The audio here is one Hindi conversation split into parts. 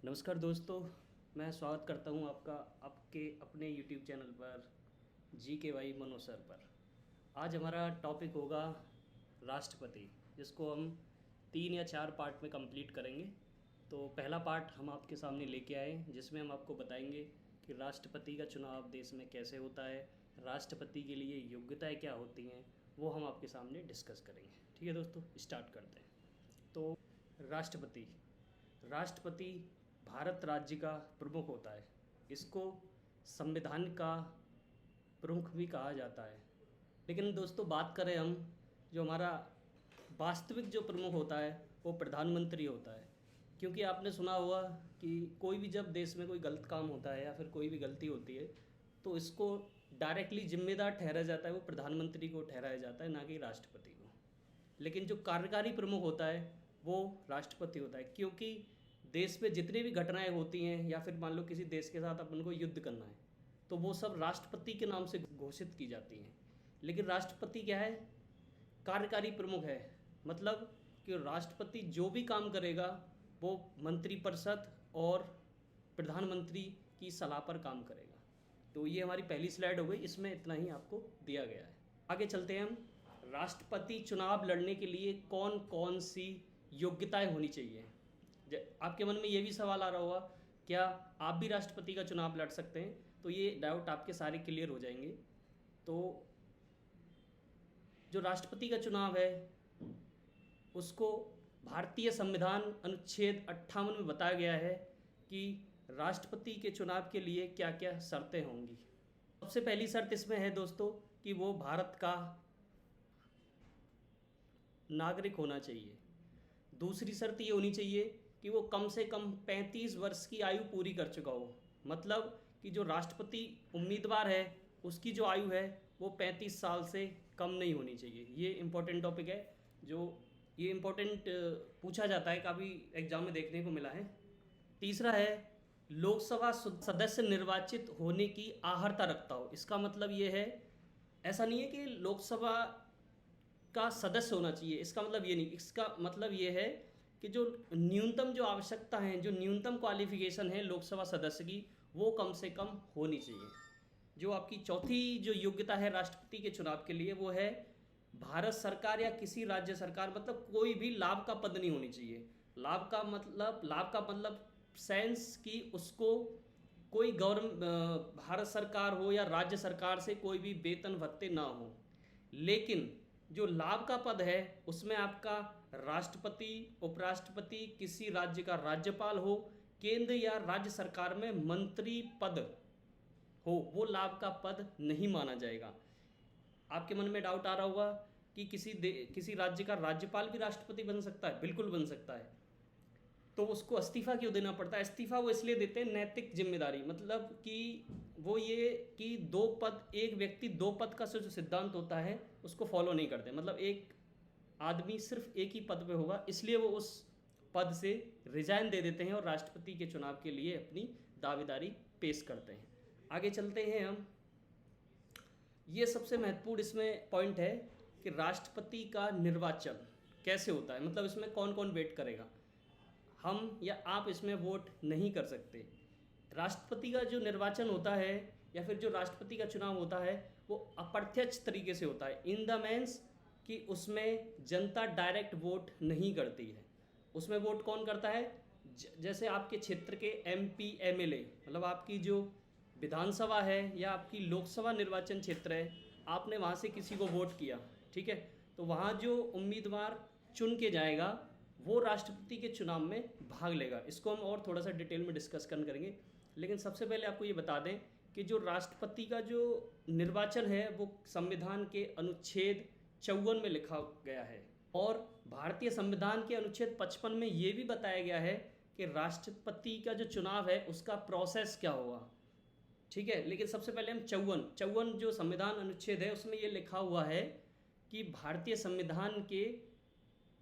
नमस्कार दोस्तों। मैं स्वागत करता हूं आपका आपके अपने यूट्यूब चैनल पर जी के वाई मनो सर पर। आज हमारा टॉपिक होगा राष्ट्रपति, जिसको हम 3 या 4 पार्ट में कंप्लीट करेंगे। तो पहला पार्ट हम आपके सामने लेके आए, जिसमें हम आपको बताएंगे कि राष्ट्रपति का चुनाव देश में कैसे होता है, राष्ट्रपति के लिए योग्यताएं क्या होती हैं, वो हम आपके सामने डिस्कस करेंगे। ठीक है दोस्तों, स्टार्ट करते हैं। तो राष्ट्रपति राष्ट्रपति भारत राज्य का प्रमुख होता है। इसको संविधान का प्रमुख भी कहा जाता है। लेकिन दोस्तों, बात करें हम, जो हमारा वास्तविक जो प्रमुख होता है वो प्रधानमंत्री होता है। क्योंकि आपने सुना होगा कि कोई भी जब देश में कोई गलत काम होता है या फिर कोई भी गलती होती है, तो इसको डायरेक्टली जिम्मेदार ठहराया जाता है, वो प्रधानमंत्री को ठहराया जाता है, ना कि राष्ट्रपति को। लेकिन जो कार्यकारी प्रमुख होता है वो राष्ट्रपति होता है। क्योंकि देश में जितनी भी घटनाएं होती हैं, या फिर मान लो किसी देश के साथ अपन को युद्ध करना है, तो वो सब राष्ट्रपति के नाम से घोषित की जाती हैं। लेकिन राष्ट्रपति क्या है? कार्यकारी प्रमुख है। मतलब कि राष्ट्रपति जो भी काम करेगा वो मंत्रिपरिषद और प्रधानमंत्री की सलाह पर काम करेगा। तो ये हमारी पहली स्लाइड हो गई, इसमें इतना ही आपको दिया गया है। आगे चलते हैं हम। राष्ट्रपति चुनाव लड़ने के लिए कौन कौन सी योग्यताएं होनी चाहिए? आपके मन में ये भी सवाल आ रहा होगा, क्या आप भी राष्ट्रपति का चुनाव लड़ सकते हैं? तो ये डाउट आपके सारे क्लियर हो जाएंगे। तो जो राष्ट्रपति का चुनाव है उसको भारतीय संविधान अनुच्छेद 58 में बताया गया है कि राष्ट्रपति के चुनाव के लिए क्या क्या शर्तें होंगी। सबसे पहली शर्त इसमें है दोस्तों कि वो भारत का नागरिक होना चाहिए। दूसरी शर्त ये होनी चाहिए कि वो कम से कम 35 वर्ष की आयु पूरी कर चुका हो। मतलब कि जो राष्ट्रपति उम्मीदवार है उसकी जो आयु है वो 35 साल से कम नहीं होनी चाहिए। ये इम्पोर्टेंट टॉपिक है, जो ये इम्पोर्टेंट पूछा जाता है, काफ़ी एग्जाम में देखने को मिला है। तीसरा है लोकसभा सदस्य निर्वाचित होने की आहार्ता रखता हो। इसका मतलब ये है, ऐसा नहीं है कि लोकसभा का सदस्य होना चाहिए, इसका मतलब ये नहीं। इसका मतलब ये है कि जो न्यूनतम जो आवश्यकता है, जो न्यूनतम क्वालिफिकेशन है लोकसभा सदस्य की, वो कम से कम होनी चाहिए। जो आपकी चौथी जो योग्यता है राष्ट्रपति के चुनाव के लिए, वो है भारत सरकार या किसी राज्य सरकार, मतलब कोई भी लाभ का पद नहीं होनी चाहिए। लाभ का मतलब सेंस कि उसको कोई भारत सरकार हो या राज्य सरकार से कोई भी वेतन भत्ते ना हो। लेकिन जो लाभ का पद है उसमें आपका राष्ट्रपति, उपराष्ट्रपति, किसी राज्य का राज्यपाल हो, केंद्र या राज्य सरकार में मंत्री पद हो, वो लाभ का पद नहीं माना जाएगा। आपके मन में डाउट आ रहा होगा कि किसी राज्य का राज्यपाल भी राष्ट्रपति बन सकता है? बिल्कुल बन सकता है। तो उसको इस्तीफा क्यों देना पड़ता है? इस्तीफा वो इसलिए देते हैं, नैतिक जिम्मेदारी। मतलब कि वो ये कि दो पद, एक व्यक्ति दो पद का जो सिद्धांत होता है उसको फॉलो नहीं करते। मतलब एक आदमी सिर्फ एक ही पद पे होगा, इसलिए वो उस पद से रिजाइन दे देते हैं और राष्ट्रपति के चुनाव के लिए अपनी दावेदारी पेश करते हैं। आगे चलते हैं हम। ये सबसे महत्वपूर्ण इसमें पॉइंट है कि राष्ट्रपति का निर्वाचन कैसे होता है। मतलब इसमें कौन कौन वेट करेगा? हम या आप इसमें वोट नहीं कर सकते। राष्ट्रपति का जो निर्वाचन होता है या फिर जो राष्ट्रपति का चुनाव होता है वो अप्रत्यक्ष तरीके से होता है। इन द मीन्स कि उसमें जनता डायरेक्ट वोट नहीं करती है। उसमें वोट कौन करता है? जैसे आपके क्षेत्र के MP MLA, मतलब आपकी जो विधानसभा है या आपकी लोकसभा निर्वाचन क्षेत्र है, आपने वहाँ से किसी को वोट किया, ठीक है, तो वहाँ जो उम्मीदवार चुन के जाएगा वो राष्ट्रपति के चुनाव में भाग लेगा। इसको हम और थोड़ा सा डिटेल में डिस्कस करेंगे। लेकिन सबसे पहले आपको ये बता दें कि जो राष्ट्रपति का जो निर्वाचन है वो संविधान के अनुच्छेद 54 में लिखा गया है, और भारतीय संविधान के अनुच्छेद 55 में ये भी बताया गया है कि राष्ट्रपति का जो चुनाव है उसका प्रोसेस क्या होगा। ठीक है, लेकिन सबसे पहले हम 54 जो संविधान अनुच्छेद है उसमें ये लिखा हुआ है कि भारतीय संविधान के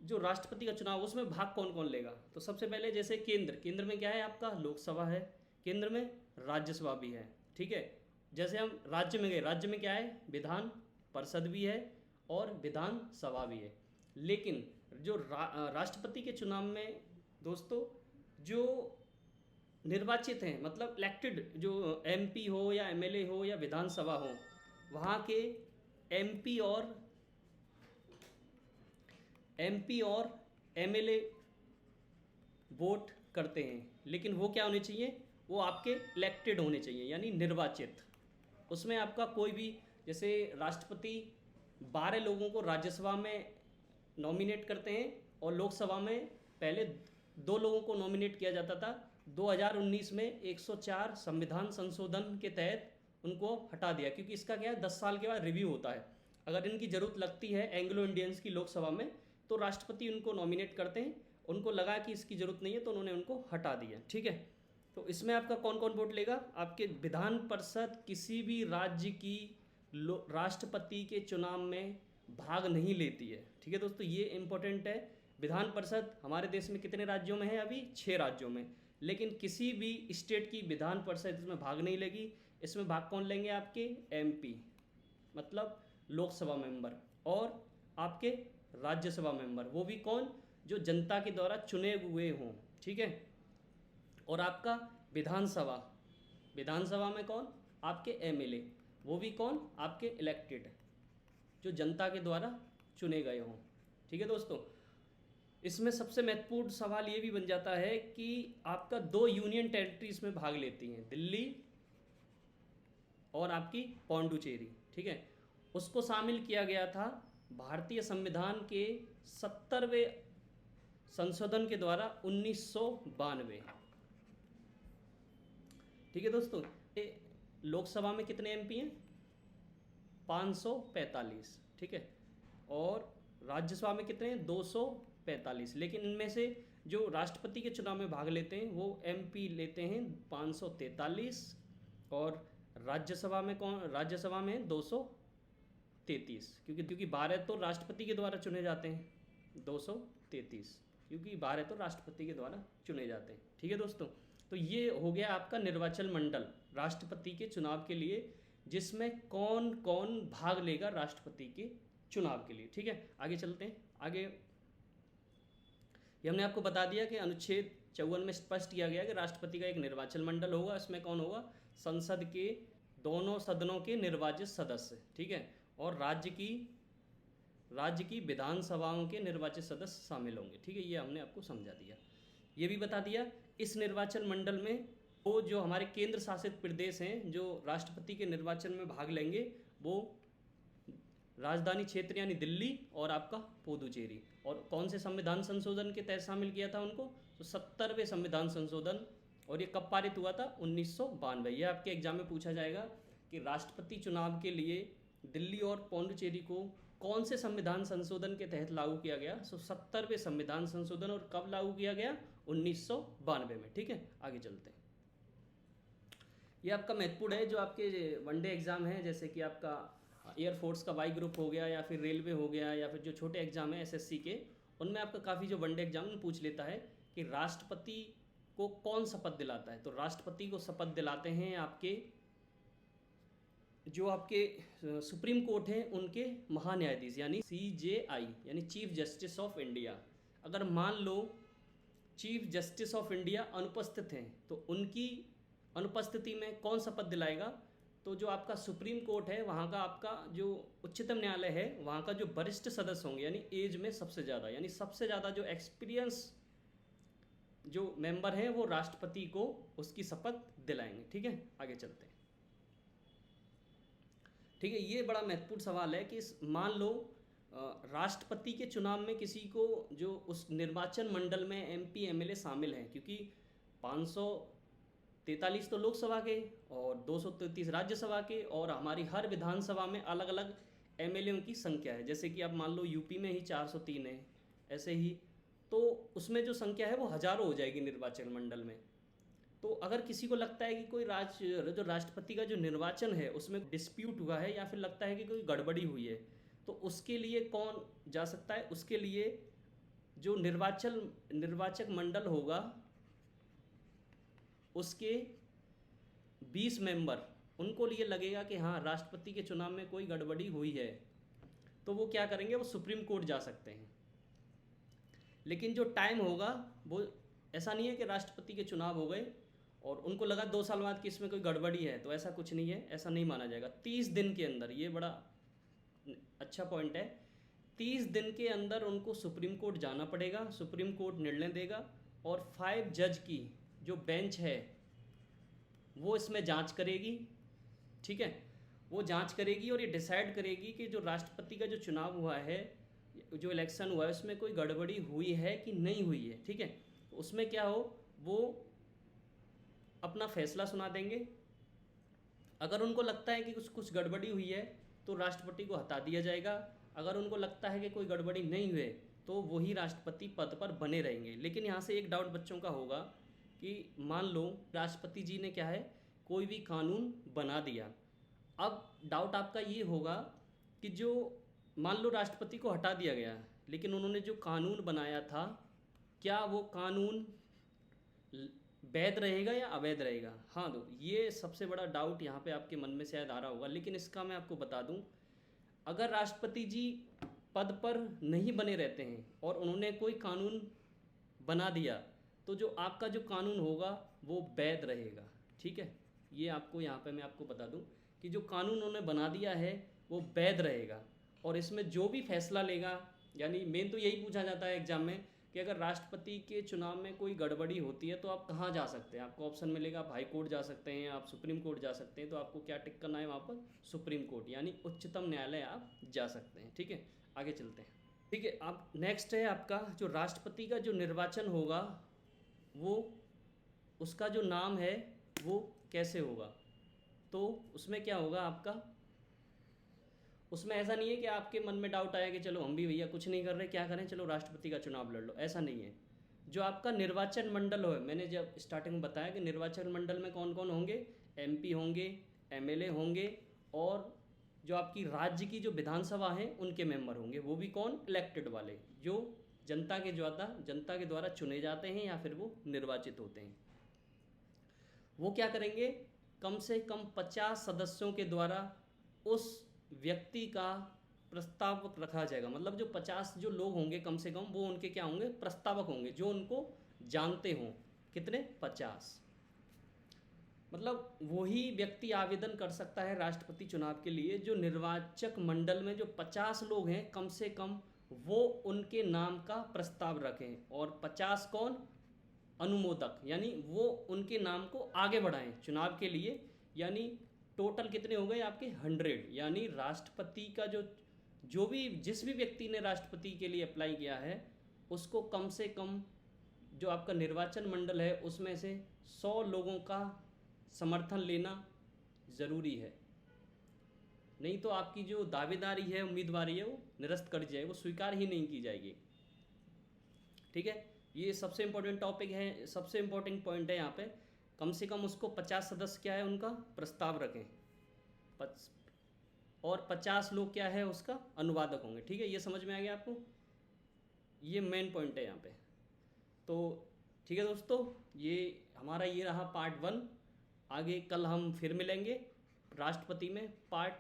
जो राष्ट्रपति का चुनाव उसमें भाग कौन कौन लेगा। तो सबसे पहले जैसे केंद्र में क्या है आपका? लोकसभा है, केंद्र में राज्यसभा भी है, ठीक है। जैसे हम राज्य में गए, राज्य में क्या है? विधान परिषद भी है और विधानसभा भी है। लेकिन जो राष्ट्रपति के चुनाव में दोस्तों, जो निर्वाचित हैं, मतलब इलेक्टेड, जो एमपी हो या एमएलए हो या विधानसभा हो, वहाँ के एमपी और एमएलए वोट करते हैं, लेकिन वो क्या होने चाहिए, वो आपके इलेक्टेड होने चाहिए, यानी निर्वाचित। उसमें आपका कोई भी, जैसे राष्ट्रपति 12 लोगों को राज्यसभा में नॉमिनेट करते हैं और लोकसभा में पहले 2 लोगों को नॉमिनेट किया जाता था। 2019 में 104 संविधान संशोधन के तहत उनको हटा दिया, क्योंकि इसका क्या है, 10 साल के बाद रिव्यू होता है। अगर इनकी ज़रूरत लगती है एंग्लो इंडियंस की लोकसभा में, तो राष्ट्रपति उनको नॉमिनेट करते हैं, उनको लगा कि इसकी ज़रूरत नहीं है तो उन्होंने उनको हटा दिया। ठीक है, तो इसमें आपका कौन कौन वोट लेगा, आपके विधान परिषद किसी भी राज्य की राष्ट्रपति के चुनाव में भाग नहीं लेती है। ठीक है दोस्तों, ये इंपॉर्टेंट है। विधान परिषद हमारे देश में कितने राज्यों में है, अभी 6 राज्यों में, लेकिन किसी भी स्टेट की विधान परिषद इसमें भाग नहीं लेगी। इसमें भाग कौन लेंगे, आपके एमपी, मतलब लोकसभा मेंबर, और आपके राज्यसभा मेंबर, वो भी कौन, जो जनता के द्वारा चुने हुए हों। ठीक है, और आपका विधानसभा में कौन, आपके एमएलए, वो भी कौन, आपके इलेक्टेड, जो जनता के द्वारा चुने गए हों। ठीक है दोस्तों, इसमें सबसे महत्वपूर्ण सवाल ये भी बन जाता है कि आपका 2 यूनियन टेरिटरीज में भाग लेती हैं, दिल्ली और आपकी पौंडुचेरी। ठीक है, उसको शामिल किया गया था भारतीय संविधान के 70वें संशोधन के द्वारा 1992। ठीक है दोस्तों, लोकसभा में कितने एमपी हैं, 545। ठीक है, और राज्यसभा में कितने हैं, 245। लेकिन इनमें से जो राष्ट्रपति के चुनाव में भाग लेते हैं वो एमपी लेते हैं 543, और राज्यसभा में 233, क्योंकि 12 तो राष्ट्रपति के द्वारा चुने जाते हैं, 233, क्योंकि 12 तो राष्ट्रपति के द्वारा चुने जाते हैं। ठीक है दोस्तों, तो ये हो गया आपका निर्वाचन मंडल राष्ट्रपति के चुनाव के लिए, जिसमें कौन कौन भाग लेगा राष्ट्रपति के चुनाव के लिए। ठीक है, आगे चलते हैं। आगे ये हमने आपको बता दिया कि अनुच्छेद 54 में स्पष्ट किया गया कि राष्ट्रपति का एक निर्वाचन मंडल होगा। इसमें कौन होगा, संसद के दोनों सदनों के निर्वाचित सदस्य। ठीक है, और राज्य की विधानसभाओं के निर्वाचित सदस्य शामिल होंगे। ठीक है, ये हमने आपको समझा दिया। ये भी बता दिया इस निर्वाचन मंडल में वो जो हमारे केंद्र शासित प्रदेश हैं जो राष्ट्रपति के निर्वाचन में भाग लेंगे, वो राजधानी क्षेत्र यानी दिल्ली और आपका पुदुचेरी। और कौन से संविधान संशोधन के तहत शामिल किया था उनको, तो 70वें संविधान संशोधन। और ये कब पारित हुआ था, 1992। यह आपके एग्जाम में पूछा जाएगा कि राष्ट्रपति चुनाव के लिए दिल्ली और पुदुचेरी को कौन से संविधान संशोधन के तहत लागू किया गया। 70वें संविधान संशोधन, और कब लागू किया गया, 1992 में। ठीक है, आगे चलते हैं। ये आपका महत्वपूर्ण है, जो आपके वनडे एग्जाम है, जैसे कि आपका एयरफोर्स का वाई ग्रुप हो गया, या फिर रेलवे हो गया, या फिर जो छोटे एग्जाम है एसएससी के, उनमें आपका काफ़ी जो वनडे एग्जाम में पूछ लेता है कि राष्ट्रपति को कौन शपथ दिलाता है। तो राष्ट्रपति को शपथ दिलाते हैं आपके जो आपके सुप्रीम कोर्ट हैं उनके महान्यायाधीश, यानी CJI, यानी चीफ जस्टिस ऑफ इंडिया। अगर मान लो चीफ जस्टिस ऑफ इंडिया अनुपस्थित हैं, तो उनकी अनुपस्थिति में कौन शपथ दिलाएगा, तो जो आपका सुप्रीम कोर्ट है वहाँ का, आपका जो उच्चतम न्यायालय है वहाँ का जो वरिष्ठ सदस्य होंगे, यानी एज में सबसे ज़्यादा, यानी सबसे ज़्यादा जो एक्सपीरियंस जो मेंबर हैं, वो राष्ट्रपति को उसकी शपथ दिलाएंगे। ठीक है, आगे चलते हैं। ठीक है, ये बड़ा महत्वपूर्ण सवाल है कि मान लो राष्ट्रपति के चुनाव में किसी को, जो उस निर्वाचन मंडल में एमपी एमएलए शामिल हैं, क्योंकि 543 तो लोकसभा के और 233 राज्यसभा के, और हमारी हर विधानसभा में अलग अलग एमएलए की संख्या है। जैसे कि आप मान लो यूपी में ही 403 है, ऐसे ही, तो उसमें जो संख्या है वो हज़ारों हो जाएगी निर्वाचन मंडल में। तो अगर किसी को लगता है कि कोई जो राष्ट्रपति का जो निर्वाचन है उसमें डिस्प्यूट हुआ है, या फिर लगता है कि कोई गड़बड़ी हुई है, तो उसके लिए कौन जा सकता है, उसके लिए जो निर्वाचक मंडल होगा उसके 20 मेंबर, उनको लिए लगेगा कि हाँ राष्ट्रपति के चुनाव में कोई गड़बड़ी हुई है, तो वो क्या करेंगे, वो सुप्रीम कोर्ट जा सकते हैं। लेकिन जो टाइम होगा वो ऐसा नहीं है कि राष्ट्रपति के चुनाव हो गए और उनको लगा 2 साल बाद कि इसमें कोई गड़बड़ी है, तो ऐसा कुछ नहीं है, ऐसा नहीं माना जाएगा। 30 दिन के अंदर, ये बड़ा अच्छा पॉइंट है, 30 दिन के अंदर उनको सुप्रीम कोर्ट जाना पड़ेगा, सुप्रीम कोर्ट निर्णय देगा और 5 जज की जो बेंच है वो इसमें जांच करेगी, ठीक है। वो जांच करेगी और ये डिसाइड करेगी कि जो राष्ट्रपति का जो चुनाव हुआ है, जो इलेक्शन हुआ है, उसमें कोई गड़बड़ी हुई है कि नहीं हुई है, ठीक है। उसमें क्या हो, वो अपना फैसला सुना देंगे। अगर उनको लगता है कि कुछ गड़बड़ी हुई है तो राष्ट्रपति को हटा दिया जाएगा। अगर उनको लगता है कि कोई गड़बड़ी नहीं हुई तो वही राष्ट्रपति पद पर बने रहेंगे। लेकिन यहाँ से एक डाउट बच्चों का होगा कि मान लो राष्ट्रपति जी ने क्या है, कोई भी कानून बना दिया। अब डाउट आपका ये होगा कि जो मान लो राष्ट्रपति को हटा दिया गया, लेकिन उन्होंने जो कानून बनाया था, क्या वो कानून वैध रहेगा या अवैध रहेगा? हाँ, तो ये सबसे बड़ा डाउट यहाँ पे आपके मन में शायद आ रहा होगा। लेकिन इसका मैं आपको बता दूँ, अगर राष्ट्रपति जी पद पर नहीं बने रहते हैं और उन्होंने कोई कानून बना दिया, तो जो आपका जो कानून होगा वो वैध रहेगा, ठीक है। ये आपको यहाँ पे मैं आपको बता दूँ कि जो कानून उन्होंने बना दिया है वो वैध रहेगा। और इसमें जो भी फैसला लेगा, यानी मेन तो यही पूछा जाता है एग्जाम में कि अगर राष्ट्रपति के चुनाव में कोई गड़बड़ी होती है तो आप कहाँ जा सकते हैं। आपको ऑप्शन मिलेगा, आप हाई कोर्ट जा सकते हैं, आप सुप्रीम कोर्ट जा सकते हैं। तो आपको क्या टिक करना है वहाँ पर? सुप्रीम कोर्ट, यानी उच्चतम न्यायालय आप जा सकते हैं, ठीक है। आगे चलते हैं, ठीक है। अब नेक्स्ट है आपका जो राष्ट्रपति का जो निर्वाचन होगा, वो उसका जो नाम है वो कैसे होगा। तो उसमें क्या होगा आपका, उसमें ऐसा नहीं है कि आपके मन में डाउट आया कि चलो हम भी भैया कुछ नहीं कर रहे, क्या करें, चलो राष्ट्रपति का चुनाव लड़ लो, ऐसा नहीं है। जो आपका निर्वाचन मंडल हो, मैंने जब स्टार्टिंग में बताया कि निर्वाचन मंडल में कौन कौन होंगे, एमपी होंगे, एमएलए होंगे, और जो आपकी राज्य की जो विधानसभा है उनके मेंबर होंगे, वो भी कौन, इलेक्टेड वाले, जो जनता के द्वारा चुने जाते हैं या फिर वो निर्वाचित होते हैं। वो क्या करेंगे, कम से कम 50 सदस्यों के द्वारा उस व्यक्ति का प्रस्तावक रखा जाएगा। मतलब जो 50 जो लोग होंगे कम से कम, वो उनके क्या होंगे, प्रस्तावक होंगे, जो उनको जानते हों। कितने? 50। मतलब वही व्यक्ति आवेदन कर सकता है राष्ट्रपति चुनाव के लिए जो निर्वाचक मंडल में जो 50 लोग हैं कम से कम, वो उनके नाम का प्रस्ताव रखें। और 50 कौन, अनुमोदक, यानी वो उनके नाम को आगे बढ़ाएं चुनाव के लिए। यानी टोटल कितने हो गए आपके, 100। यानी राष्ट्रपति का जो भी जिस भी व्यक्ति ने राष्ट्रपति के लिए अप्लाई किया है, उसको कम से कम जो आपका निर्वाचन मंडल है उसमें से 100 लोगों का समर्थन लेना ज़रूरी है। नहीं तो आपकी जो दावेदारी है, उम्मीदवारी है, वो निरस्त कर दी जाएगी, वो स्वीकार ही नहीं की जाएगी, ठीक है। ये सबसे इम्पोर्टेंट टॉपिक है, सबसे इम्पोर्टेंट पॉइंट है यहाँ पे। कम से कम उसको 50 सदस्य क्या है उनका प्रस्ताव रखें, और 50 लोग क्या है उसका अनुवादक होंगे, ठीक है। ये समझ में आ गया आपको, ये मेन पॉइंट है यहाँ पे। तो ठीक है दोस्तों, ये हमारा ये रहा पार्ट 1। आगे कल हम फिर मिलेंगे राष्ट्रपति में पार्ट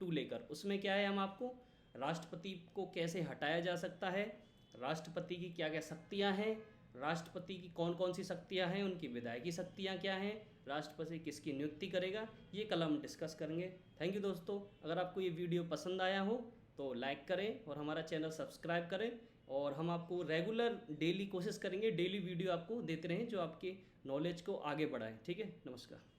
2 लेकर। उसमें क्या है, हम आपको राष्ट्रपति को कैसे हटाया जा सकता है, राष्ट्रपति की क्या क्या शक्तियाँ हैं, राष्ट्रपति की कौन कौन सी शक्तियाँ हैं, उनकी विधायकी शक्तियाँ क्या हैं, राष्ट्रपति किसकी नियुक्ति करेगा, ये कल हम डिस्कस करेंगे। थैंक यू दोस्तों। अगर आपको ये वीडियो पसंद आया हो तो लाइक करें और हमारा चैनल सब्सक्राइब करें। और हम आपको रेगुलर डेली कोशिश करेंगे, डेली वीडियो आपको देते रहें जो आपके नॉलेज को आगे बढ़ाएं, ठीक है। नमस्कार।